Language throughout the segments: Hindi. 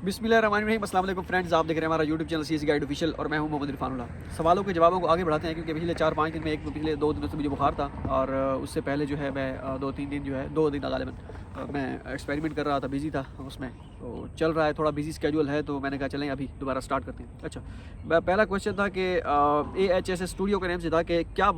बिस्मिल्लाहिर्रहमानिर्रहीम। अस्सलाम वालेकुम फ्रेंड्स, आप देख रहे हैं हमारा YouTube channel CS guide official और मैं हूं मोहम्मद इरफानुल्लाह। सवालों के जवाबों को आगे बढ़ाते हैं क्योंकि पिछले 2 दिनों से मुझे बुखार था और उससे पहले जो है मैं 2-3 दिन जो है 2 दिन गालिबन मैं एक्सपेरिमेंट कर रहा था, बिज़ी था उसमें, तो चल रहा है, थोड़ा बिज़ी स्केड्यूल है, तो मैंने कहा चलें अभी दोबारा स्टार्ट करते हैं। अच्छा, पहला क्वेश्चन था कि AHS स्टूडियो के नेम से था कि क्या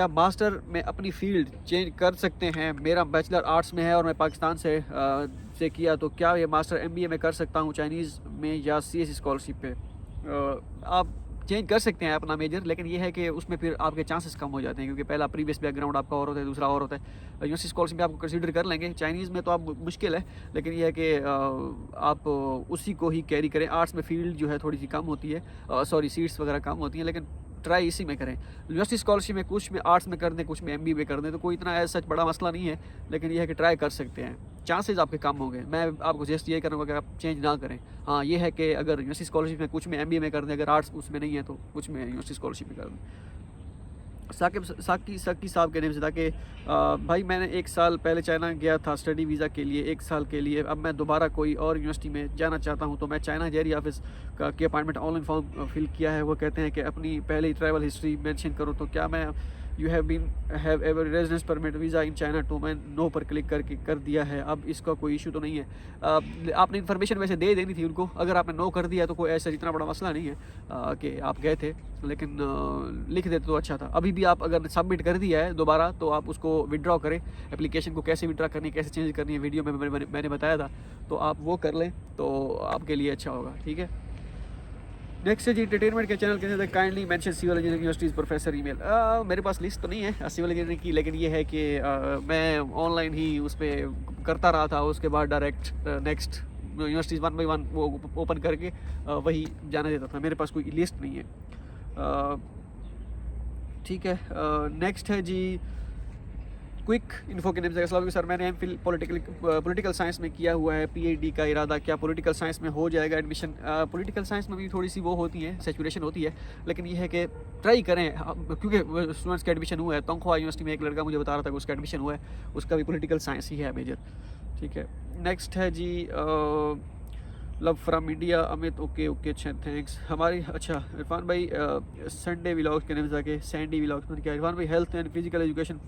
मास्टर में अपनी फ़ील्ड चेंज कर सकते हैं? मेरा बैचलर आर्ट्स में है और मैं पाकिस्तान से किया, तो क्या ये मास्टर MBA में कर सकता हूँ चाइनीज़ में या CS स्कॉलरशिप पे? आप चेंज कर सकते हैं अपना मेजर, लेकिन ये है कि उसमें फिर आपके चांसेस कम हो जाते हैं क्योंकि पहला प्रीवियस बैकग्राउंड आपका और होता है, दूसरा और होता है। यूनिवर्सिटी स्कॉलरशिप में आपको कंसीडर कर लेंगे, चाइनीज़ में तो आप मुश्किल है, लेकिन ये है कि आप उसी को ही कैरी करें। आर्ट्स में फ़ील्ड जो है थोड़ी सी कम होती है, सॉरी सीट्स वगैरह कम होती हैं, लेकिन ट्राई इसी में करें। यूनिवर्सिटी स्कॉलरशिप में कुछ में आर्ट्स में कर दें, कुछ में MBA में कर दें, तो कोई इतना एज सच बड़ा मसला नहीं है, लेकिन यह है कि ट्राई कर सकते हैं, चांसेस आपके कम होंगे। मैं आपको सजेस्ट ये करूँगा कि आप चेंज ना करें। हाँ, ये है कि अगर यूनिवर्सिटी स्कॉलरशिप में कुछ में MBA में कर दें, अगर आर्ट्स उसमें नहीं है तो कुछ में यूनिवर्सिटी स्कॉलरशिप में कर दें। साकी साहब के नेम से था कि भाई मैंने 1 साल पहले चाइना गया था स्टडी वीज़ा के लिए 1 साल के लिए। अब मैं दोबारा कोई और यूनिवर्सिटी में जाना चाहता हूं, तो मैं चाइना जेरी ऑफिस की अपॉइंटमेंट ऑनलाइन फॉर्म फिल किया है। वो कहते हैं कि अपनी पहले ट्रैवल हिस्ट्री मेंशन करो, तो क्या मैं you have ever residence permit visa in China to, मैं नो पर क्लिक करके कर दिया है। अब इसका कोई इशू तो नहीं है। आपने इन्फॉर्मेशन वैसे दे देनी थी उनको, अगर आपने नो कर दिया तो कोई ऐसा इतना बड़ा मसला नहीं है कि आप गए थे, लेकिन लिख देते तो अच्छा था। अभी भी आप अगर सबमिट कर दिया है दोबारा, तो आप उसको विड्रॉ करें। एप्लीकेशन को कैसे विड्रॉ करनी है, कैसे चेंज करनी है, वीडियो में मैंने बताया था, तो आप वो कर लें तो आपके लिए अच्छा होगा। ठीक है, नेक्स्ट है जी, एंटरटेनमेंट के चैनल के अंदर kindly mention civil engineering universities professor email. मेरे पास लिस्ट तो नहीं है सिविल इंजीनियरिंग की, लेकिन ये है कि मैं ऑनलाइन ही उस पर करता रहा था, उसके बाद डायरेक्ट नेक्स्ट यूनिवर्सिटीज़ 1 बाई 1 वो ओपन करके वही जाने देता था। मेरे पास कोई लिस्ट नहीं है। ठीक है, नेक्स्ट है जी, क्विक इन्फो के नेम से। अस्सलाम वालेकुम सर, मैंने MPhil पॉलिटिकल साइंस में किया हुआ है, PhD का इरादा, क्या पॉलिटिकल साइंस में हो जाएगा एडमिशन? पॉलिटिकल साइंस में भी थोड़ी सी वो होती है, सैचुरेशन होती है, लेकिन ये है कि ट्राई करें क्योंकि स्टूडेंट्स का एडमिशन हुआ है। तोंगखुआ यूनिवर्सिटी में एक लड़का मुझे बता रहा था कि उसका एडमिशन हुआ है, उसका भी पॉलिटिकल साइंस ही है मेजर। ठीक है, नेक्स्ट है जी, love from India Amit. Okay अच्छा, थैंक्स। हमारी अच्छा इरफान भाई, संडे व्लॉग्स के नाम से सैंडी व्लॉग्स में क्या इरफान भाई हेल्थ एंड फिजिकल एजुकेशन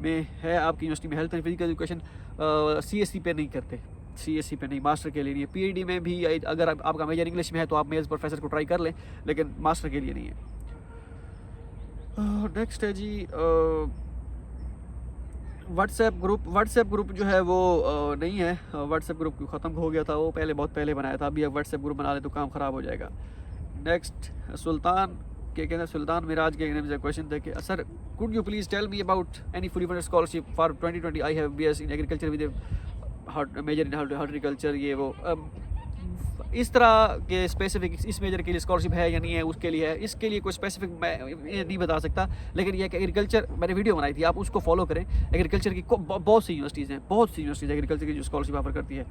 में है आपकी यूनिवर्सिटी में? Health and physical education CSE पे नहीं करते, CSE पे नहीं, मास्टर के लिए नहीं है। PhD में भी अगर आपका मेजर इंग्लिश में है तो आप मेज प्रोफेसर को ट्राई कर लें, लेकिन मास्टर के लिए नहीं है। नेक्स्ट है जी, व्हाट्सएप ग्रुप जो है वो नहीं है। व्हाट्सएप ग्रुप ख़त्म हो गया था, वो बहुत पहले बनाया था, अभी अब व्हाट्सएप ग्रुप बना ले तो काम ख़राब हो जाएगा। नेक्स्ट सुल्तान के कहते हैं, सुल्तान मिराज के से क्वेश्चन थे कि sir could you please tell me about any fully funded scholarship for 2020? I have BS in agriculture with major in horticulture. ये वो इस तरह के स्पेसिफिक इस मेजर के लिए स्कॉलरशिप है या नहीं है, उसके लिए है, इसके लिए कोई स्पेसिफिक मैं ये नहीं बता सकता, लेकिन यह कि एग्रीकल्चर मैंने वीडियो बनाई थी, आप उसको फॉलो करें। एग्रीकल्चर की बहुत सी यूनिवर्सिटीज़ हैं, बहुत सी यूनिवर्सिटीज़ एग्रीकल्चर की जो स्कॉलरशिप ऑफर करती है।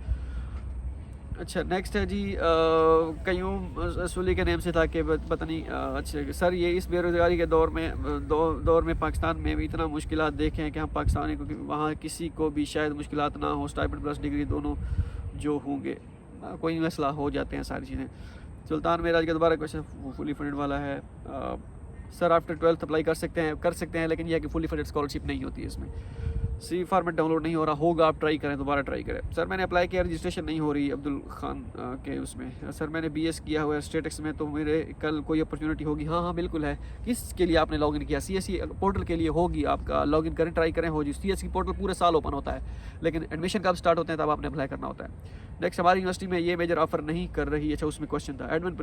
अच्छा, नेक्स्ट है जी, कयूम सुली के नेम से था कि पता नहीं। अच्छा सर, ये इस बेरोज़गारी के दौर में पाकिस्तान में भी इतना मुश्किलात देखे हैं कि हम पाकिस्तानी को वहाँ किसी को भी शायद मुश्किलात ना हो, स्टाइपेंड प्लस डिग्री दोनों जो होंगे, कोई मसला हो जाते हैं सारी चीज़ें। सुल्तान मेराज का दोबारा क्वेश्चन फुली फंडेड वाला है। सर आफ्टर 12th अप्लाई कर सकते हैं, लेकिन यह है कि फुली फंडेड स्कॉलरशिप नहीं होती है इसमें। C फॉर्मेट डाउनलोड नहीं हो रहा होगा, आप ट्राई करें, दोबारा ट्राई करें। सर मैंने अप्लाई किया, रजिस्ट्रेशन नहीं हो रही अब्दुल खान के उसमें। सर मैंने BS किया हुआ है स्टेटिक्स में, तो मेरे कल कोई अपॉर्चुनिटी होगी? हाँ बिल्कुल है। किसके लिए आपने लॉगिन किया? CSE पोर्टल के लिए होगी, आपका लॉगिन करें, ट्राई करें, हो जी। CSE पोर्टल पूरे साल ओपन होता है, लेकिन एडमिशन कब स्टार्ट होते हैं तब आपने अप्लाई करना होता है। नेक्स्ट, हमारी यूनिवर्सिटी में ये मेजर ऑफर नहीं कर रही। अच्छा, उसमें क्वेश्चन था, admin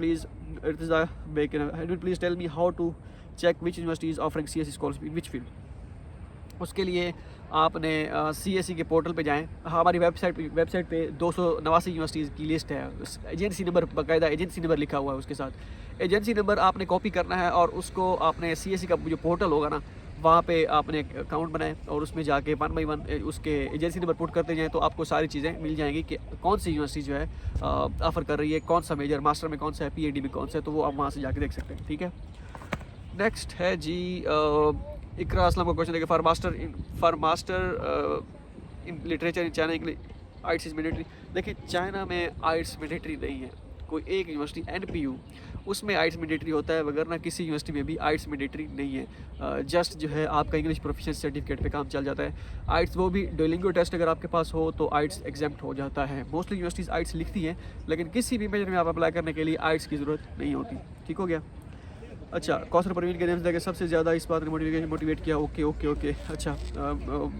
please tell me how to check which university is offering CSE scholarship in which field. उसके लिए आपने CSE के पोर्टल पे जाएं। हमारी वेबसाइट पे 289 यूनिवर्सिटीज़ की लिस्ट है, एजेंसी नंबर, बाकायदा एजेंसी नंबर लिखा हुआ है उसके साथ। एजेंसी नंबर आपने कॉपी करना है और उसको आपने CSE का जो पोर्टल होगा ना, वहाँ पे आपने अकाउंट बनाए और उसमें जाके 1 बाई 1 उसके एजेंसी नंबर पुट करते जाएँ, तो आपको सारी चीज़ें मिल जाएंगी कि कौन सी यूनिवर्सिटी जो है ऑफ़र कर रही है, कौन सा मेजर, मास्टर में कौन सा है, PhD में कौन सा है, तो वो आप वहाँ से जाके देख सकते हैं। ठीक है, नेक्स्ट है जी, इकरा असलम का क्वेश्चन है कि for master in literature in China English ITC mandatory. देखिए चाइना में आइट्स मैंडेटरी नहीं है, कोई एक यूनिवर्सिटी एनपीयू उसमें आइट्स मैंडेटरी होता है, वगरना किसी यूनिवर्सिटी में भी आइट्स मैंडेटरी नहीं है। जस्ट जो है आपका इंग्लिश प्रोफिशिएंसी सर्टिफिकेट पे काम चल जाता है। आइट्स वो भी डुओलिंगो टेस्ट अगर आपके पास हो तो आइट्स एग्जाम्प्ट हो जाता है। मोस्टली यूनिवर्सिटीज़ आइट्स लिखती हैं, लेकिन किसी भी मेजर में आप अप्लाई करने के लिए आइट्स की ज़रूरत नहीं होती। ठीक हो गया। अच्छा, कौसर परवीन के नेम से सबसे ज़्यादा इस बात ने मोटिवेट किया। Okay okay okay. अच्छा,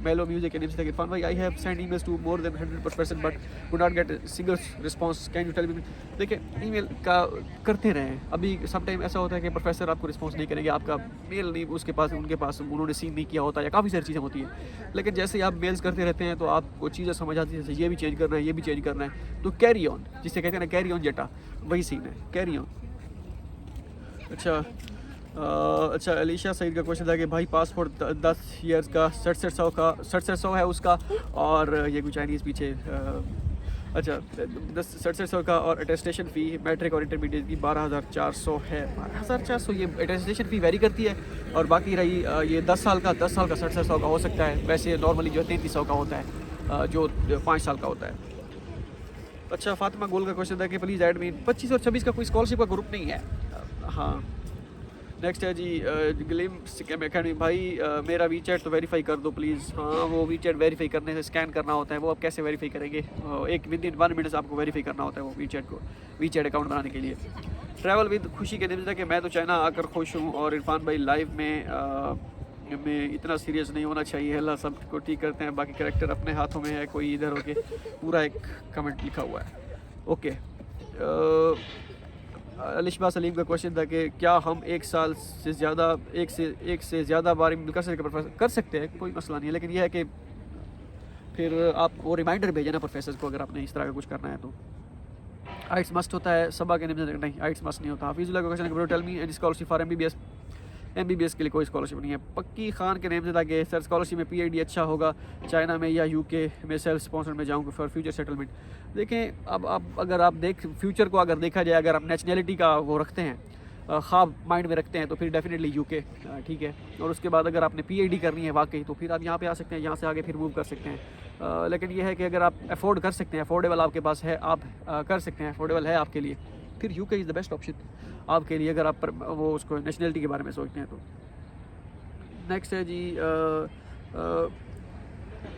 मेलो म्यूजिक के नेम से इरफान भाई, I have send emails to more than 100% but could not get single response, can you tell me. देखिए ईमेल का करते रहें, अभी सम टाइम ऐसा होता है कि प्रोफेसर आपको रिस्पॉन्स नहीं करेंगे, आपका मेल नहीं उसके पास उनके पास उन्होंने सीन नहीं किया होता, या काफ़ी सारी चीज़ें होती हैं। लेकिन जैसे ही आप मेल्स करते रहते हैं तो आपको चीज़ें समझ आती है, जैसे ये भी चेंज करना है, ये भी चेंज करना है, तो कैरी ऑन, जिसे कहते हैं ना कैरी ऑन जेटा, वही सीन है, कैरी ऑन। अच्छा, अलीशा सईद का क्वेश्चन था कि भाई पासपोर्ट 10 ईयर्स का 6700 है उसका, और ये कुछ चाइनीज़ पीछे अच्छा 6700 का, और अटेस्टेशन फ़ी मैट्रिक और इंटरमीडिएट की 12400 है। 12400 ये अटेस्टेशन फ़ी वेरी करती है, और बाकी रही ये 10 साल का 6700 का हो सकता है। वैसे नॉर्मली जो 3300 का होता है, जो 5 साल का होता है। अच्छा, फातिमा गोल का क्वेश्चन था कि प्लीज़ ऐड मी 25 और 26 का कोई स्कॉलरशिप का ग्रुप नहीं है। हाँ, नेक्स्ट है जी ग्लिम अकेडमी भाई, मेरा वीचैट तो वेरीफाई कर दो प्लीज़। हाँ, वो वीचैट वेरीफाई करने से स्कैन करना होता है, वो आप कैसे वेरीफाई करेंगे? एक विद इन 1 मिनट आपको वेरीफाई करना होता है वो वीचैट अकाउंट बनाने के लिए। ट्रैवल विद खुशी के निमित्त कि मैं तो चाइना आकर खुश हूँ, और इरफान भाई लाइव में इतना सीरियस नहीं होना चाहिए, अल्लाह सबको ठीक करते हैं, बाकी कैरेक्टर अपने हाथों में है, कोई इधर होके पूरा एक कमेंट लिखा हुआ है। ओके, अलिशबा सलीम का क्वेश्चन था कि क्या हम एक से ज़्यादा बार मिल कर सकते हैं? कोई मसला नहीं है, लेकिन यह है कि फिर आप वो रिमाइंडर भेजें ना प्रोफेसर को, अगर आपने इस तरह का कुछ करना है तो। आइट्स मस्ट होता है, सबा के नेम नहीं, आइट्स मस्ट नहीं होता। हाफिजुल्लाह का question, tell me any scholarship for MBBS के लिए कोई स्कॉलरशिप नहीं है। पक्की खान के नेम से था कि सर स्कॉलरशिप में पीआईडी अच्छा होगा चाइना में या यूके में, सेल्फ स्पॉन्सर्ड में जाऊँगा फॉर फ्यूचर सेटलमेंट। देखें अब अगर आप फ्यूचर को अगर देखा जाए, अगर आप नेशनैलिटी का वो रखते हैं, ख्वाब माइंड में रखते हैं, तो फिर डेफिनेटली यूके ठीक है। और उसके बाद अगर आपने पीआईडी करनी है वाकई, तो फिर आप यहाँ पे आ सकते हैं, यहाँ से आगे फिर मूव कर सकते हैं। लेकिन यह है कि अगर आप अफोर्ड कर सकते हैं, अफोर्डेबल आपके पास है, आप कर सकते हैं, अफोर्डेबल है आपके लिए, फिर UK is the best option आपके लिए, अगर आप वो उसको नेशनैलिटी के बारे में सोचते हैं तो। नेक्स्ट है जी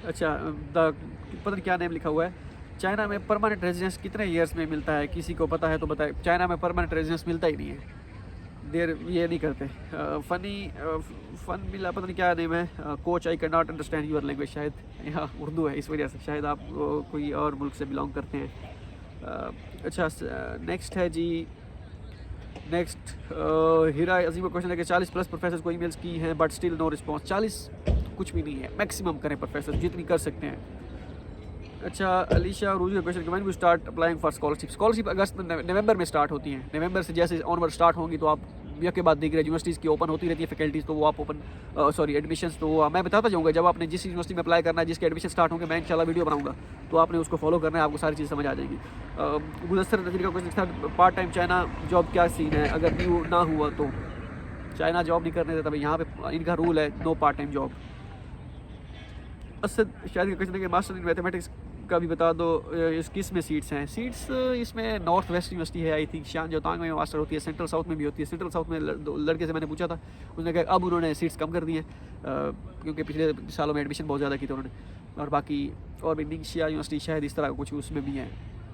अच्छा, पता नहीं क्या नेम लिखा हुआ है, चाइना में परमानेंट रेजिडेंस कितने ईयर्स में मिलता है? किसी को पता है तो बताए। चाइना में परमानेंट रेजिडेंस मिलता ही नहीं है, ये नहीं करते। फन मिला, पता नहीं क्या नेम है, coach I can not understand your language, शायद यहाँ उर्दू है इस वजह से, शायद आप कोई और मुल्क से बिलोंग करते हैं। अच्छा, नेक्स्ट है जी, नेक्स्ट हीरा अजीम का क्वेश्चन है कि 40+ प्रोफेसर को ईमेल्स की हैं बट स्टिल नो रिस्पॉन्स। 40 कुछ भी नहीं है, मैक्सिमम करें प्रोफेसर, जितनी कर सकते हैं। अच्छा, अलीशा रूजी का question, when we start applying for scholarship अगस्त नवंबर में स्टार्ट होती हैं। नवंबर से जैसे ऑनवर्ड स्टार्ट होंगी तो आप के बाद देख रहे यूनिवर्सिटीज़ की ओपन होती रहती है फैकल्टीज़, तो वो आप एडमिशन्स तो मैं बताता जाऊँगा। जब आपने जिस यूनिवर्सिटी में अप्लाई करना है, जिसके एडमिशन स्टार्ट होंगे, मैं इंशाल्लाह वीडियो बनाऊँगा, तो आपने उसको फॉलो करना है, आपको सारी चीज़ समझ आ जाएगी। गुलस्तर नज़ीर का क्वेश्चन था, पार्ट टाइम चाइना जॉब क्या सीन है? अगर न्यू ना हुआ तो चाइना जॉब नहीं करने देता भाई, यहाँ पे इनका रूल है no part time job. Asad शायद का क्वेश्चन है कि मास्टर इन मैथमेटिक्स का भी बता दो, इस किस में सीट्स हैं? सीट्स इसमें नॉर्थ वेस्ट यूनिवर्सिटी है, आई थिंक शान जोतांग में मास्टर होती है, सेंट्रल साउथ में भी होती है। सेंट्रल साउथ में लड़के से मैंने पूछा था, उसने कहा अब उन्होंने सीट्स कम कर दी हैं, क्योंकि पिछले सालों में एडमिशन बहुत ज़्यादा की थी उन्होंने। और बाकी और भी निंगशिया यूनिवर्सिटी शायद इस तरह कुछ उसमें भी है,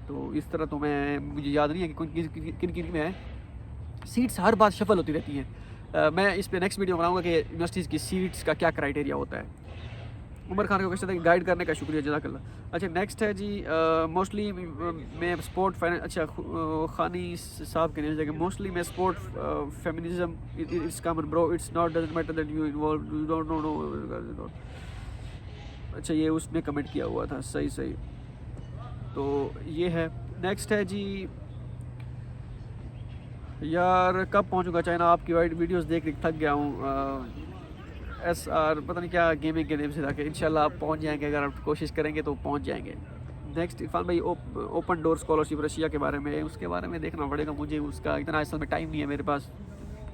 तो इस तरह तो मुझे याद नहीं है कि किन किन में है। सीट्स हर बार शफल होती रहती हैं। मैं इस पर नेक्स्ट वीडियो बनाऊँगा कि यूनिवर्सिटीज़ की सीट्स का क्या क्राइटेरिया होता है। उमर खान का क्वेश्चन है कि गाइड करने का शुक्रिया, जज़ाकल्लाह। अच्छा, नेक्स्ट है जी, मोस्टली मैं स्पोर्ट अच्छा खानी साहब के नेम से, मोस्टली मैं sport feminism it's common bro, it's not doesn't matter that you involve, you don't know. अच्छा, ये उसमें कमेंट किया हुआ था, सही तो ये है। नेक्स्ट है जी, यार कब पहुंचूंगा चाइना? आपकी वीडियोस देख थक गया हूँ। SR पता नहीं क्या गेमिंग के नेम से था कि इंशाल्लाह आप पहुंच जाएंगे, अगर आप कोशिश करेंगे तो पहुंच जाएंगे। नेक्स्ट इरफान भाई, ओपन डोर स्कॉलरशिप रशिया के बारे में, उसके बारे में देखना पड़ेगा मुझे, उसका इतना असल में टाइम नहीं है मेरे पास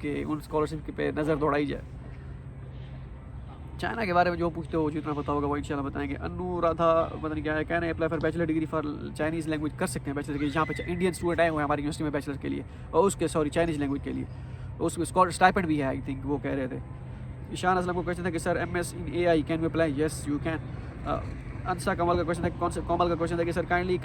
कि उन स्कॉलरशिप पे नज़र दौड़ाई जाए। चाइना के बारे में जो पूछते हो जितना पता होगा वो इंशाल्लाह बताएंगे। अनुराधा पता नहीं क्या है, कहना है apply for bachelor degree for Chinese language कर सकते हैं बैचलर के लिए, जहाँ पे इंडियन स्टूडेंट आए हुए हैं हमारी यूनिवर्सिटी में बैचलर के लिए, और उसके सॉरी चाइनीज़ लैंग्वेज के लिए उसमें स्टाइपेंड भी है आई थिंक, वो कह रहे थे। ईशान असलम को क्वेश्चन था कि sir MS in AI can we apply, yes you can. अंसा कमल का क्वेश्चन था, कौन से कोमल का क्वेश्चन था कि सर काइंडली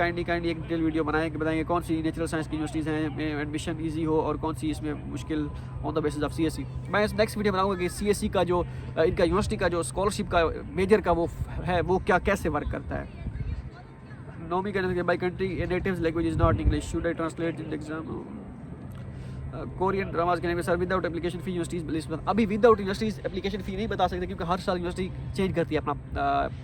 एक डिटेल वीडियो बनाएं कि बताएंगे कौन सी नेचुरल साइंस की यूनिवर्सिटीज़ हैं में एडमिशन ईजी हो और कौन सी इसमें मुश्किल on the basis of CSE। मैं इस नेक्स्ट वीडियो बनाऊंगा कि CSE का जो इनका यूनिवर्सिटी का जो स्कॉलरशिप का मेजर का वो है वो क्या कैसे वर्क करता है। नोमी कहने by country native language is not English, should I translate in exam. Korean dramas के लिए sir without application fee universities, अभी विदाउट यूनिवर्सिटीज़ एप्लीकेशन फ़ी नहीं बता सकते क्योंकि हर साल यूनिवर्सिटी चेंज करती है अपना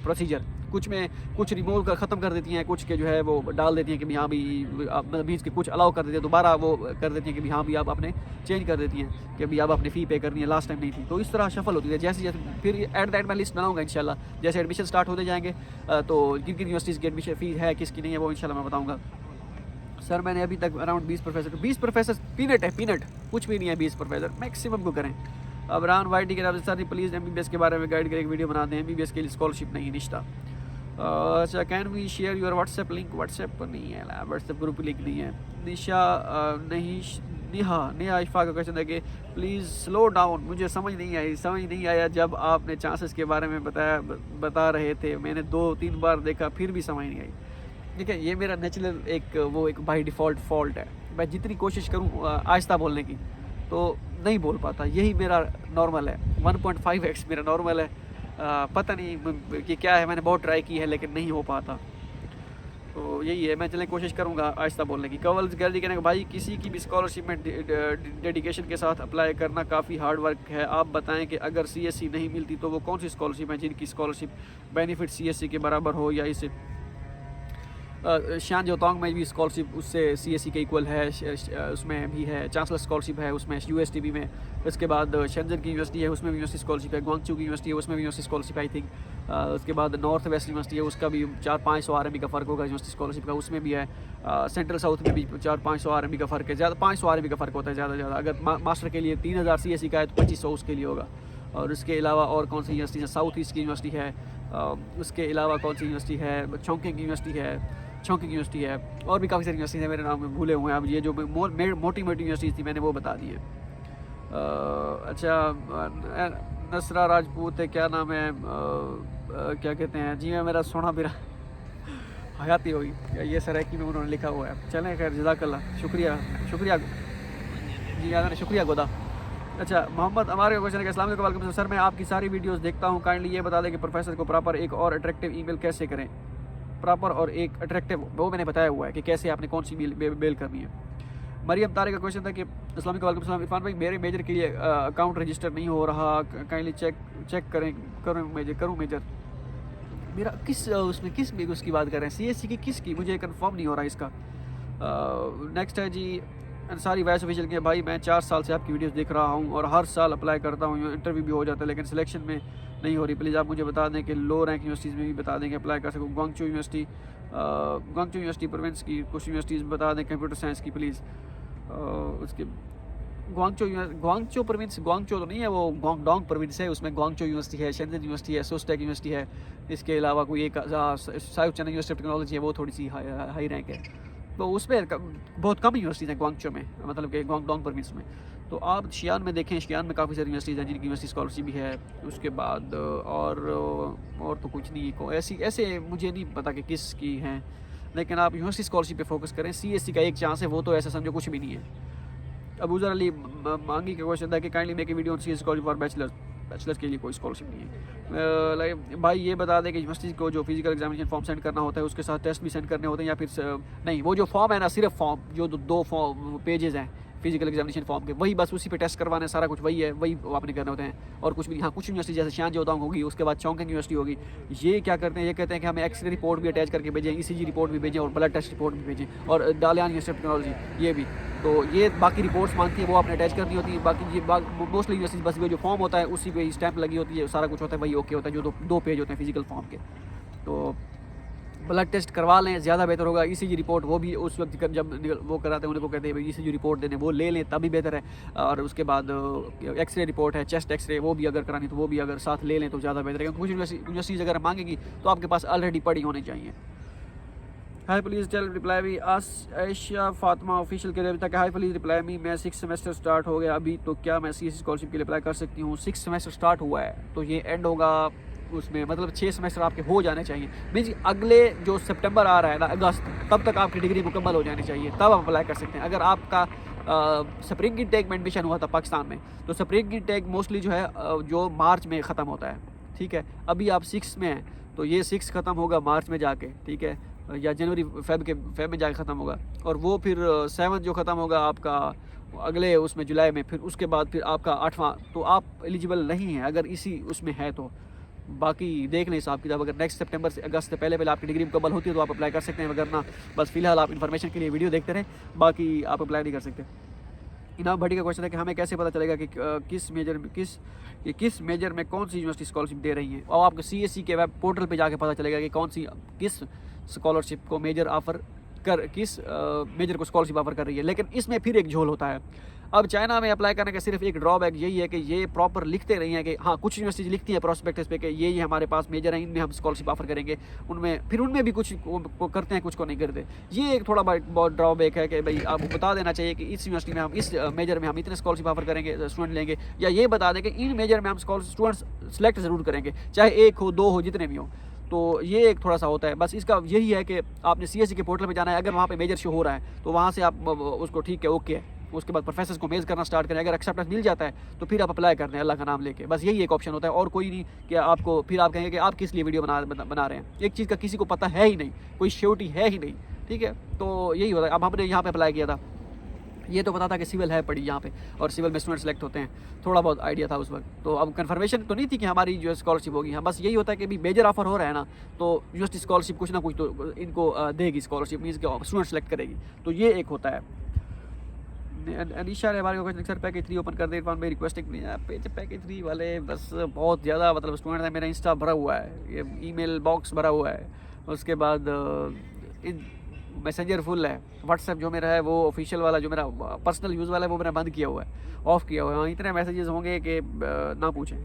प्रोसीजर, कुछ में कुछ रिमूव कर ख़त्म कर देती हैं, कुछ के जो है वो डाल देती हैं कि भी हाँ भी मतलब बीच के कुछ अलाउ कर देती है, दोबारा वो कर देती हैं कि भी हाँ भी आप अपने चेंज कर देती हैं कि भी आप अपनी फ़ी पे करनी है, लास्ट टाइम नहीं थी। तो इस तरह शफल होती है जैसे जैसे फिर एट द एंड मैं लिस्ट बनाऊंगा इंशाल्लाह, जैसे एडमिशन स्टार्ट होते जाएंगे तो किन किन यूनिवर्सिटीज़ की एडमिशन फ़ी है किसकी नहीं है वो इंशाल्लाह मैं बताऊँगा। सर मैंने अभी तक अराउंड 20 प्रोफेसर पीनट है, पीनट कुछ भी नहीं है, 20 प्रोफेसर मैक्सिमम को करें। अब रान YT के नाम सर प्लीज़ MBBS के बारे में गाइड करके वीडियो बना दें, MBBS के लिए स्कॉलरशिप नहीं रिश्ता। अच्छा can we share your WhatsApp link, WhatsApp पर नहीं है, व्हाट्सएप ग्रुप लिंक नहीं है। निशा नहीं नेहा इशफा का क्वेश्चन है कि प्लीज़ स्लो डाउन, मुझे समझ नहीं आया जब आपने चांसेस के बारे में बता रहे थे, मैंने 2-3 बार देखा फिर भी समझ नहीं आई। ठीक है, ये मेरा नेचुरल एक बाई डिफ़ॉल्ट फॉल्ट है, मैं जितनी कोशिश करूँ आहिस्ता बोलने की तो नहीं बोल पाता, यही मेरा नॉर्मल है, 1.5x मेरा नॉर्मल है। पता नहीं कि क्या है, मैंने बहुत ट्राई की है लेकिन नहीं हो पाता, तो यही है, मैं चलें कोशिश करूँगा आहिस्ता बोलने की। कवल्स गैलरी कहने का भाई किसी की भी स्कॉलरशिप में डेडिकेशन के साथ अप्लाई करना काफ़ी हार्ड वर्क है, आप बताएं कि अगर CSE नहीं मिलती तो वो कौन सी स्कॉलरशिप है जिनकी स्कॉलरशिप बेनिफिट CSE के बराबर हो या इससे। शान जोतांग में भी स्कॉलरशिप उससे CSE के इक्वल है, उसमें भी है, चांसलर स्कॉलरशिप है उसमें USTB में। उसके बाद शेंजन की यूनिवर्सिटी है उसमें भी यूनिवर्सिटी स्कॉलरशिप है, ग्वांगचू की यूनिवर्सिटी है उसमें भी यूनिवर्सिटी स्कॉलरशिप आई थिंक। उसके बाद नॉर्थ वेस्ट यूनिवर्सिटी है उसका भी 400-500 RMB का फ़र्क होगा यूनिवर्सिटी स्कॉलरशिप का, उसमें भी है। सेंट्रल साउथ में भी 400-500 RMB का फ़र्क है, ज़्यादा 500 RMB का फ़र्क होता है ज़्यादा। अगर मास्टर के लिए 3000 CSE का है तो 2500 उसके लिए होगा। और उसके अलावा और कौन सी यूनिवर्सिटी है, साउथ ईस्ट की यूनिवर्सिटी है, उसके अलावा कौन सी यूनिवर्सिटी है, चौंकिंग यूनिवर्सिटी है और भी काफ़ी सारी यूनिवर्सिटी है, मेरे नाम में भूले हुए हैं अब। ये जो मोटी यूनिवर्सिटी थी मैंने वो बता दी है। अच्छा नसरा राजपूत है, क्या नाम है, क्या कहते हैं जी, मैं मेरा सोना मेरा हयाती होगी, ये सराइकी में उन्होंने लिखा हुआ है। चलें खैर, जज़ाकल्लाह, शुक्रिया जी, याद है, शुक्रिया गोदा। अच्छा मोहम्मद हमारे क्वेश्चन है, अस्सलाम वालेकुम सर, मैं आपकी सारी वीडियोस देखता हूँ, काइंडली ये बता दें कि प्रोफेसर को प्रॉपर एक और अट्रैक्टिव ईमेल कैसे करें। प्रॉपर और एक अट्रैक्टिव वो मैंने बताया हुआ है कि कैसे आपने कौन सी मेल करनी है। मरियम तारे का क्वेश्चन था कि अस्सलाम वालेकुम इरफान भाई, मेरे मेजर के लिए अकाउंट रजिस्टर नहीं हो रहा, काइंडली चेक करूँ मेजर मेरा उसमें किस में उसकी बात कर रहे हैं, CSE की किसकी, मुझे कंफर्म नहीं हो रहा इसका। नेक्स्ट है जी अंसारी वॉइस ऑफिशियल के भाई, मैं 4 साल से आपकी वीडियोस देख रहा हूं और हर साल अप्लाई करता हूं, इंटरव्यू भी हो जाता है लेकिन सिलेक्शन में नहीं हो रही, प्लीज़ आप मुझे बता दें कि लो रैंक यूनिवर्सिटीज़ में भी बता दें कि अप्लाई कर सकूँ। ग्वांगचू यूनिवर्सिटी प्रोविंस की कुछ यूनिवर्सिटीज़ बता दें कंप्यूटर साइंस की प्लीज़। उसके ग्वांगचू तो नहीं है, वो ग्वांगडोंग प्रोविंस है, उसमें ग्वांगचू यूनिवर्सिटी है, शेंजन यूनिवर्सिटी है, सोस्टेक यूनिवर्सिटी है, इसके अलावा कोई एक south China university of technology है, वो थोड़ी सी हाई रैंक है, तो उसमें बहुत कम यूनिवर्सिटीज़ हैं ग्वांगचू में, मतलब कि ग्वांगडोंग प्रोविंस में। तो आप शियान में देखें, शियान में काफ़ी सारी यूनिवर्सिटीज़ हैं जिनकी यूनिवर्सिटी स्कॉलरशिप भी है। उसके बाद और तो कुछ नहीं, ऐसे मुझे नहीं पता कि किस की हैं, लेकिन आप यूनिवर्सिटी स्कॉलरशिप पे फोकस करें। CSE का एक चांस है, वो तो ऐसा समझो कुछ भी नहीं है। अबूजर अली मांगी का क्वेश्चन था कि kindly make a video on CSE scholarship for bachelors के लिए कोई स्कॉलरशिप नहीं है। भाई ये बता दें कि यूनिवर्सिटी को जो फिजिकल एग्जामिनेशन फॉर्म सेंड करना होता है उसके साथ टेस्ट भी सेंड करने होते हैं या फिर नहीं, वो जो फॉर्म है ना, सिर्फ फॉर्म जो 2 फॉर्म पेजेस हैं फिजिकल एग्जामिनेशन फॉर्म के, वही बस उसी पे टेस्ट करवाना है, सारा कुछ वही है, वही आपने करने होते हैं और कुछ भी नहीं। हाँ, कुछ यूनिवर्सिटी जैसे शान जोतांग होगी, उसके बाद चौंकिंग यूनिवर्सिटी होगी, ये क्या करते हैं, ये कहते हैं कि हमें एक्सरे रिपोर्ट भी अटैच करके भेजें, ECG रिपोर्ट भी भेजें और ब्लड टेस्ट रिपोर्ट भी भेजें, और डालियान यूनिवर्सिटी ऑफ टेक्नोलॉजी ये भी, तो ये बाकी रिपोर्ट्स मांगती है, वो आपने अटैच करनी होती है। बाकी ये मोस्टली यूनिवर्सिटी बस वो जो फॉर्म होता है उसी पे स्टैंप लगी होती है, सारा कुछ होता है, वही ओके होता है, जो 2 पेज होते हैं फिजिकल फॉर्म के। तो ब्लड टेस्ट करवा लें, ज़्यादा बेहतर होगा। ईसीजी रिपोर्ट वो भी उस वक्त जब वो कराते हैं उनको कहते हैं भाई ईसीजी रिपोर्ट देने, वो ले लें तभी बेहतर है। और उसके बाद एक्सरे रिपोर्ट है, चेस्ट एक्सरे, वो भी अगर करानी तो वो भी अगर साथ ले लें तो ज़्यादा बेहतर है, क्योंकि कुछ यूनिवर्सिटीज़ अगर मांगेगी तो आपके पास ऑलरेडी पड़ी होनी चाहिए। Hi please tell reply me Ayesha Fatima official के लिए अभी तक हाई प्लीज़ रिप्लाई मी, मैं 6 सेमेस्टर स्टार्ट हो गया अभी, तो क्या मैं सीएससी स्कॉलरशिप के लिए अप्लाई कर सकती हूँ? 6 सेमेस्टर स्टार्ट हुआ है तो ये एंड होगा उसमें, मतलब 6 सेमेस्टर आपके हो जाने चाहिए। मीन्स अगले जो सितंबर आ रहा है ना, अगस्त, तब तक आपकी डिग्री मुकम्मल हो जानी चाहिए, तब आप अप्लाई कर सकते हैं। अगर आपका स्प्रिंग इनटेक में एडमिशन हुआ था पाकिस्तान में, तो स्प्रिंग इनटेक मोस्टली जो है जो मार्च में ख़त्म होता है, ठीक है। अभी आप 6 में हैं तो ये 6 ख़त्म होगा मार्च में जाके, ठीक है, या जनवरी फेब में जाके ख़त्म होगा। और वो फिर 7 जो ख़त्म होगा आपका अगले उसमें जुलाई में, फिर उसके बाद फिर आपका 8वां, तो आप एलिजिबल नहीं हैं अगर इसी उसमें है तो। बाकी देख लें हिसाब किताब, अगर नेक्स्ट सितंबर से अगस्त से पहले आपकी डिग्री मुकम्मल होती है तो आप अप्लाई कर सकते हैं, वगैरह ना बस फिलहाल आप इन्फॉर्मेशन के लिए वीडियो देखते रहें, बाकी आप अप्लाई नहीं कर सकते। इनाम भट्टी का क्वेश्चन है कि हमें कैसे पता चलेगा कि किस मेजर में कौन सी यूनिवर्सिटी स्कॉलरशिप दे रही है? और आपको सीएससी के वेब पोर्टल पे जाके पता चलेगा कि किस स्कॉलरशिप को मेजर ऑफर किस मेजर को स्कॉलरशिप ऑफर कर रही है। लेकिन इसमें फिर एक झोल होता है। अब चाइना में अप्लाई करने का सिर्फ एक ड्रॉबैक यही है कि ये प्रॉपर लिखते नहीं है कि हाँ, कुछ यूनिवर्सिटी लिखती है प्रोस्पेक्टस पे कि ये हमारे पास मेजर है, इनमें हम स्कॉलरशिप ऑफर करेंगे, उनमें भी कुछ को करते हैं, कुछ को नहीं करते। ये एक थोड़ा बहुत ड्रॉबैक है कि भाई आपको बता देना चाहिए कि इस यूनिवर्सिटी में हम इस मेजर में हम इतने स्कॉलरशिप ऑफर करेंगे, स्टूडेंट लेंगे, या ये बता दें कि इन मेजर में हम स्टूडेंट्स सेलेक्ट ज़रूर करेंगे, चाहे 1 हो 2 हो जितने भी हो। तो ये एक थोड़ा सा होता है, बस इसका यही है कि आपने सीएससी के पोर्टल में जाना है, अगर वहाँ पे मेजर शो हो रहा है तो वहाँ से आप उसको ठीक है, ओके है, उसके बाद प्रोफेसर्स को मेल करना स्टार्ट करें, अगर एक्सेप्टेंस मिल जाता है तो फिर आप अप्लाई करते हैं अल्लाह का नाम लेके। बस यही एक ऑप्शन होता है और कोई नहीं कि आपको फिर आप कहेंगे कि आप किस लिए वीडियो बना रहे हैं। एक चीज़ का किसी को पता है ही नहीं, कोई श्योरिटी है ही नहीं, ठीक है। तो यही होता है। अब हमने यहाँ पे अप्लाई किया था, ये तो पता था कि सिविल है पड़ी यहाँ पे और सिविल में स्टूडेंट सेलेक्ट होते हैं, थोड़ा बहुत आइडिया था उस वक्त। तो अब कंफर्मेशन तो नहीं थी कि हमारी जो स्कॉलरशिप होगी। हाँ, बस यही होता है कि अभी मेजर ऑफर हो रहा है ना, तो यूनिवर्सिटी स्कॉलरशिप कुछ ना कुछ तो इनको देगी, स्कॉलरशिप मीन्स कि स्टूडेंट सेलेक्ट करेगी, तो ये एक होता है। अनिशा ने हमारे क्वेश्चन सर पैकेज 3 ओपन कर दे, इरफान भाई रिक्वेस्टिंग नहीं है पैकेज 3 वाले, बस बहुत ज़्यादा मतलब स्टूडेंट है, मेरा इंस्टा भरा हुआ है, ये ईमेल बॉक्स भरा हुआ है, उसके बाद मैसेंजर फुल है, व्हाट्सएप जो मेरा है वो ऑफिशियल वाला जो मेरा पर्सनल यूज़ वाला है वो मैंने बंद किया हुआ है, ऑफ़ किया हुआ है। हाँ, इतने मैसेजेस होंगे कि ना पूछें।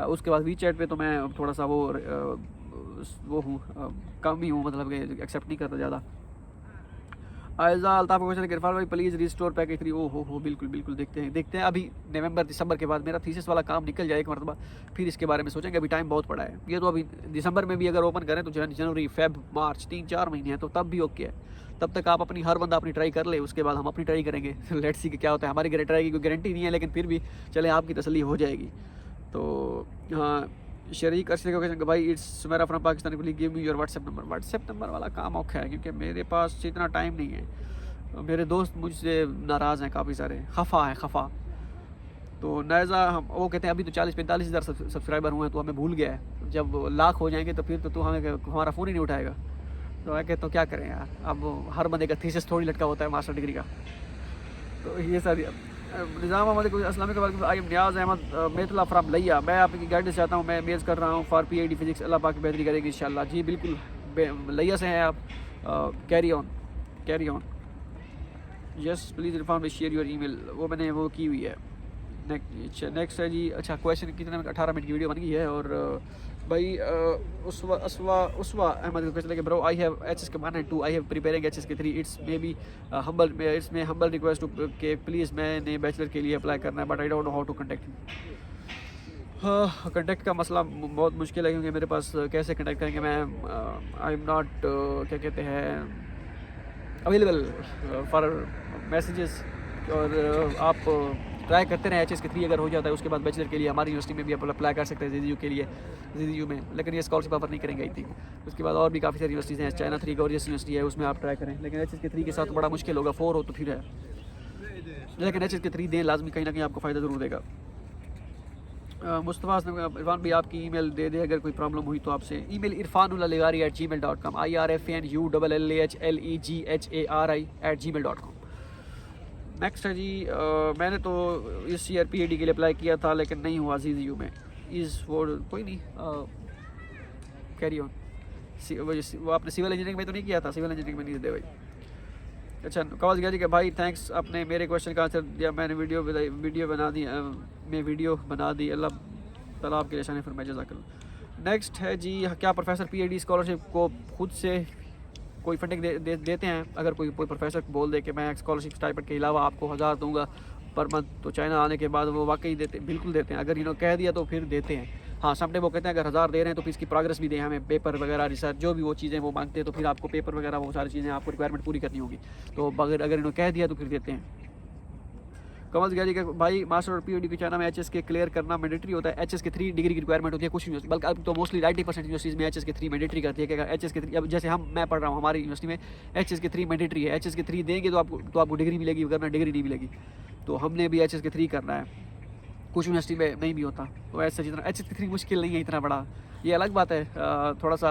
उसके बाद वीचैट पे तो मैं थोड़ा सा वो हूँ, कम ही हूँ, मतलब कि एक्सेप्ट नहीं करता ज़्यादा। आयजा अल्ताफ़ क्वेश्चन है इरफान भाई प्लीज़ रिस्टोर पैकेज 3। ओ हो बिल्कुल देखते हैं अभी नवंबर दिसंबर के बाद मेरा थीसिस वाला काम निकल जाए एक मरतबा, फिर इसके बारे में सोचेंगे, अभी टाइम बहुत पड़ा है। ये तो अभी दिसंबर में भी अगर ओपन करें तो जनवरी फेब मार्च 3-4 महीने हैं, तो तब भी ओके है। तब तक आप हर बंदा अपनी ट्राई कर ले, उसके बाद हम अपनी ट्राई करेंगे। लेट्स सी कि क्या होता है। हमारी ट्राई की कोई गारंटी नहीं है, लेकिन फिर भी चले आपकी तसल्ली हो जाएगी। तो हाँ, शरीक अर्शद का क्वेश्चन भाई it's Sumera from Pakistan, please give me your WhatsApp number वाला काम औखा है क्योंकि मेरे पास इतना टाइम नहीं है। मेरे दोस्त मुझसे नाराज़ हैं काफ़ी सारे, खफा। तो नैज़ा हम वो कहते हैं अभी तो 40-45 हज़ार सब्सक्राइबर हुए हैं, तो हमें भूल गया है। जब लाख हो जाएंगे तो फिर तो हमें हमारा फ़ोन ही नहीं उठाएगा। तो मैं कहता हूँ क्या करें यार, अब हर बंदे का थीसिस थोड़ी लटका होता है मास्टर डिग्री का। तो ये सारी निज़ाम अहमद अस्सलाम वालेकुम, आई एम नियाज़ अहमद मेथला फ्राम लैया। मैं आपकी गाइडेंस चाहता हूँ, मैं मेज़ कर रहा हूँ फॉर PhD फिजिक्स, अल्लाह पाक बेहतरी करेगी इंशाल्लाह। जी बिल्कुल, लैया से हैं आप, carry on. Yes please Irfan भाई शेयर योर ईमेल, वो मैंने वो की हुई है। नेक्स्ट है जी, अच्छा क्वेश्चन कितने मिनट, 18 मिनट की वीडियो बन गई है। और भाई उसवा अहमद क्वेश्चन है कि bro I have HSK 1 and 2, I have preparing HSK 3, it's may be humble request कि प्लीज़ मैंने बैचलर के लिए अप्लाई करना है, but I don't know how to contact. Contact का मसला बहुत मुश्किल है क्योंकि मेरे पास कैसे कंटेक्ट करेंगे, मैं आई एम नॉट क्या कहते हैं अवेलेबल फॉर मैसेजेस। और आप ट्राई करते रहें, HSK 3 अगर हो जाता है उसके बाद बैचलर के लिए हमारी यूनिवर्सिटी में भी आप अप्लाई कर सकते हैं, ZZU के लिए, ZZU में, लेकिन ये स्कॉलरशिप ऑफर नहीं करेंगे आई थिंक। उसके बाद और भी काफ़ी सारी यूनिवर्सिटीज़ हैं, चाइना 3 गॉर्जियस यूनिवर्सिटी है, उसमें आप ट्राई करें, लेकिन HSK 3 के साथ बड़ा मुश्किल होगा। 4 हो तो फिर है, लेकिन HSK 3 दें लाजमी, कहीं ना कहीं आपको फ़ायदा ज़रूर देगा। मुस्तफ़ा इरफान भाई आपकी ईमेल दे दे अगर कोई प्रॉब्लम हुई तो आपसे। Email irfanulalighari@gmail.com, irfanullalehari@gmail.com। नेक्स्ट है जी, मैंने तो इस ईयर PhD के लिए अप्लाई किया था लेकिन नहीं हुआ ZZU में, इज़ वो कोई नहीं, कैरी ऑन। वो आपने सिविल इंजीनियरिंग में तो नहीं किया था? सिविल इंजीनियरिंग में नहीं देते भाई। अच्छा कवाज गया जी कि भाई थैंक्स, आपने मेरे क्वेश्चन का आंसर दिया, मैंने वीडियो बना दी, मैं वीडियो बना दी, अल्लाह ताला आपके लिए फरमाए, जज़ाकल्लाह। नेक्स्ट है जी, क्या प्रोफेसर PhD स्कॉलरशिप को खुद से कोई फंडिंग देते हैं? अगर कोई प्रोफेसर बोल दे कि मैं स्कॉलरशिप स्टाइपेंड के अलावा आपको 1000 दूंगा पर मंथ, तो चाइना आने के बाद वो वाकई देते, बिल्कुल देते हैं। अगर इन्होंने कह दिया तो फिर देते हैं। हाँ समडे वो कहते हैं अगर 1000 दे रहे हैं तो फिर इसकी प्रोग्रेस भी दें हमें, पेपर वगैरह रिसर्च जो भी वो चीज़ें वो मांगते हैं, तो फिर आपको पेपर वगैरह वो सारी चीज़ें आपको रिक्वायरमेंट पूरी करनी होगी। तो अगर इन्होंने कह दिया तो फिर देते हैं। कमल गया जी के भाई मास्टर और PhD की चाइना में HS के क्लियर करना मैंडेटरी होता है? HS के 3 डिग्री की रिक्वायरमेंट होती है कुछ यूनिवर्सिटी, बल्कि अब तो मोस्टली 90% यूनिवर्सिटीज़ में HS के 3 मैंडेटरी करती है कि HS के 3, अब जैसे मैं पढ़ रहा हूँ हमारी यूनिवर्सिटी में HS के 3 मैंडेटरी है। HS के 3 देंगे तो आपको डिग्री मिलेगी, वरना डिग्री नहीं मिलेगी। तो हमने भी HS के 3 करना है, कुछ यूनिवर्सिटी में नहीं भी होता। तो ऐसा जितना HS के 3 मुश्किल नहीं है इतना बड़ा, ये अलग बात है। थोड़ा सा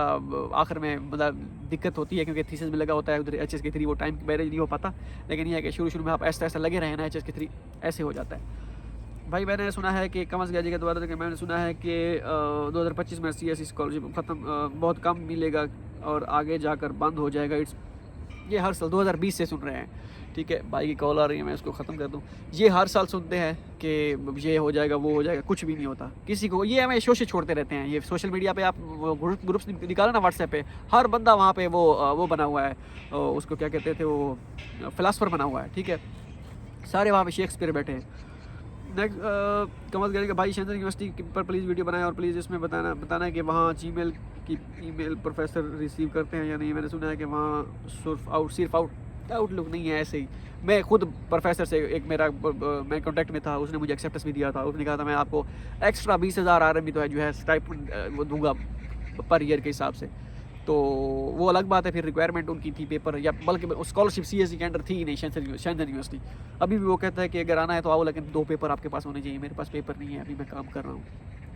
आखिर में मतलब दिक्कत होती है क्योंकि थीसिस में लगा होता है उधर HS के 3, वो टाइम मैनेज नहीं हो पाता। लेकिन ये है कि शुरू में आप ऐसा लगे रहे ना HS के 3 ऐसे हो जाता है। भाई मैंने सुना है कि कमल गया जी के द्वारा कि मैंने सुना है कि 2025 में CSE स्कॉलरशिप ख़त्म बहुत कम मिलेगा और आगे जाकर बंद हो जाएगा। ये हर साल 2020 से सुन रहे हैं, ठीक है। भाई की कॉल आ रही है, मैं इसको ख़त्म कर दूं। ये हर साल सुनते हैं कि ये हो जाएगा वो हो जाएगा, कुछ भी नहीं होता किसी को। ये हमें शोशे छोड़ते रहते हैं। ये सोशल मीडिया पे आप ग्रुप्स निकालो ना व्हाट्सएप पे, हर बंदा वहाँ पे वो बना हुआ है, उसको क्या कहते थे, वो फ़िलासफ़र बना हुआ है, ठीक है। सारे वहाँ पे शेक्सपियर बैठे हैं। नेक्स्ट कमल करेंगे भाई शहजाद यूनिवर्सिटी पर प्लीज़ वीडियो बनाएं और प्लीज़ इसमें बताना है कि वहाँ जीमेल की ईमेल प्रोफेसर रिसीव करते हैं या नहीं। मैंने सुना है कि वहाँ सिर्फ आउटलुक नहीं है, ऐसे ही। मैं खुद प्रोफेसर से मैं कॉन्टैक्ट में था, उसने मुझे एक्सेप्टेंस भी दिया था। उसने कहा था मैं आपको एक्स्ट्रा 20,000 RMB तो है जो है स्टाइपेंड वो दूंगा पर ईयर के हिसाब से। तो वो अलग बात है, फिर रिक्वायरमेंट उनकी थी पेपर, या बल्कि स्कॉलरशिप CSE के अंडर थी ही नहीं शहजाद यूनिवर्सिटी। अभी भी वो कहता है कि अगर आना है तो आओ, लेकिन 2 पेपर आपके पास होने चाहिए। मेरे पास पेपर नहीं है, अभी मैं काम कर रहा हूँ।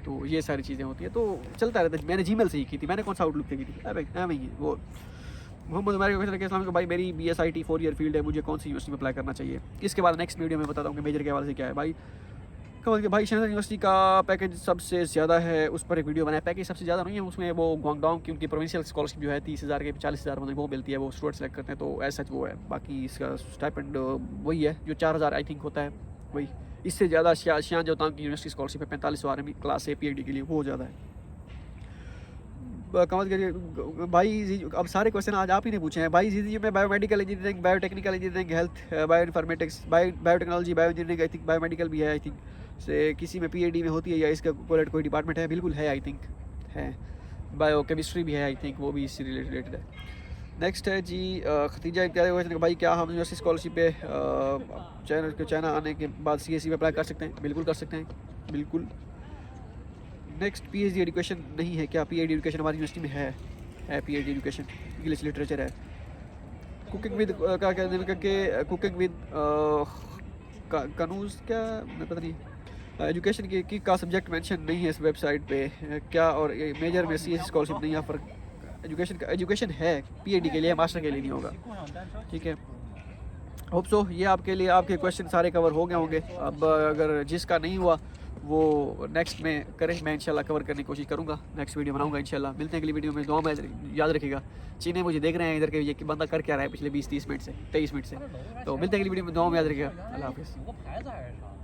तो ये सारी चीज़ें होती हैं, तो चलता रहता है। मैंने जीमेल से ही की थी, मैंने कौन सा आउटलुक से की थी? अरे वो मोहम्मद उमर का क्वेश्चन है कि भाई मेरी BSIT 4 ईयर फील्ड है, मुझे कौन सी यूनिवर्सिटी में अप्लाई करना चाहिए? इसके बाद नेक्स्ट वीडियो में बताता हूँ कि मेजर के हवाले से क्या है। भाई कमल के भाई शहजाद यूनिवर्सिटी का पैकेज सबसे ज़्यादा है, उस पर एक वीडियो बनाया। पैकेज सबसे ज़्यादा नहीं है, उसमें वो गुआंगडोंग की उनकी प्रोविंशियल स्कॉलरशिप जो है 30,000 के 40,000 मतलब वो मिलती है, वो स्टूडेंट सेलेक्ट करते हैं, तो ऐसा वो है। बाकी इसका स्टाइपेंड वही है जो 4,000 आई थिंक होता है, वही। इससे ज़्यादा शियान जो की यूनिवर्सिटी स्कॉलरशिप है 4500 RMB क्लास A PhD के लिए, वो ज़्यादा है। कमल करिए भाई अब सारे क्वेश्चन आज आप ही ने पूछे हैं। भाई जी मैं biomedical engineering, biotechnical engineering, health, bioinformatics, biotechnology, bio engineering, I think biomedical भी है, आई थिंक से किसी में PhD में होती है, या इसका कोई डिपार्टमेंट है? बिल्कुल है, आई थिंक है। बायो केमिस्ट्री भी है, आई थिंक वो भी इससे रिलेटेड है। नेक्स्ट है जी खतीजा इम्तियाज़ भाई, क्या हम यूनिवर्सिटी स्कॉलरशिप पे चाइना आने के बाद CSE में अप्लाई कर सकते हैं? बिल्कुल कर सकते हैं, बिल्कुल। नेक्स्ट PhD एजुकेशन नहीं है क्या? PhD एजुकेशन हमारी यूनिवर्सिटी में है PhD एजुकेशन, इंग्लिश लिटरेचर है। कुकिंग विद क्या कहते हैं कि कुकिंग विद कनूज, क्या मैं पता नहीं, एजुकेशन की का सब्जेक्ट मेंशन नहीं है इस वेबसाइट पे क्या, और मेजर में CSE स्कॉलरशिप नहीं है। फर्क एजुकेशन है PhD के लिए, मास्टर के लिए नहीं होगा, ठीक है। होप सो ये आपके लिए आपके क्वेश्चन सारे कवर हो गए होंगे। अब अगर जिसका नहीं हुआ वो नेक्स्ट में करें, मैं इंशाल्लाह कवर करने की कोशिश करूँगा, नेक्स्ट वीडियो बनाऊँगा इंशाल्लाह। मिलते हैं अगली वीडियो में, दुआ में याद रखिएगा। चीने मुझे देख रहे हैं इधर के, ये कि बंदा कर क्या रहा है पिछले 20-30 मिनट से, 23 मिनट से। तो मिलते हैं अगली वीडियो में, दुआ में याद रखिएगा। अल्लाह हाफ़िज़।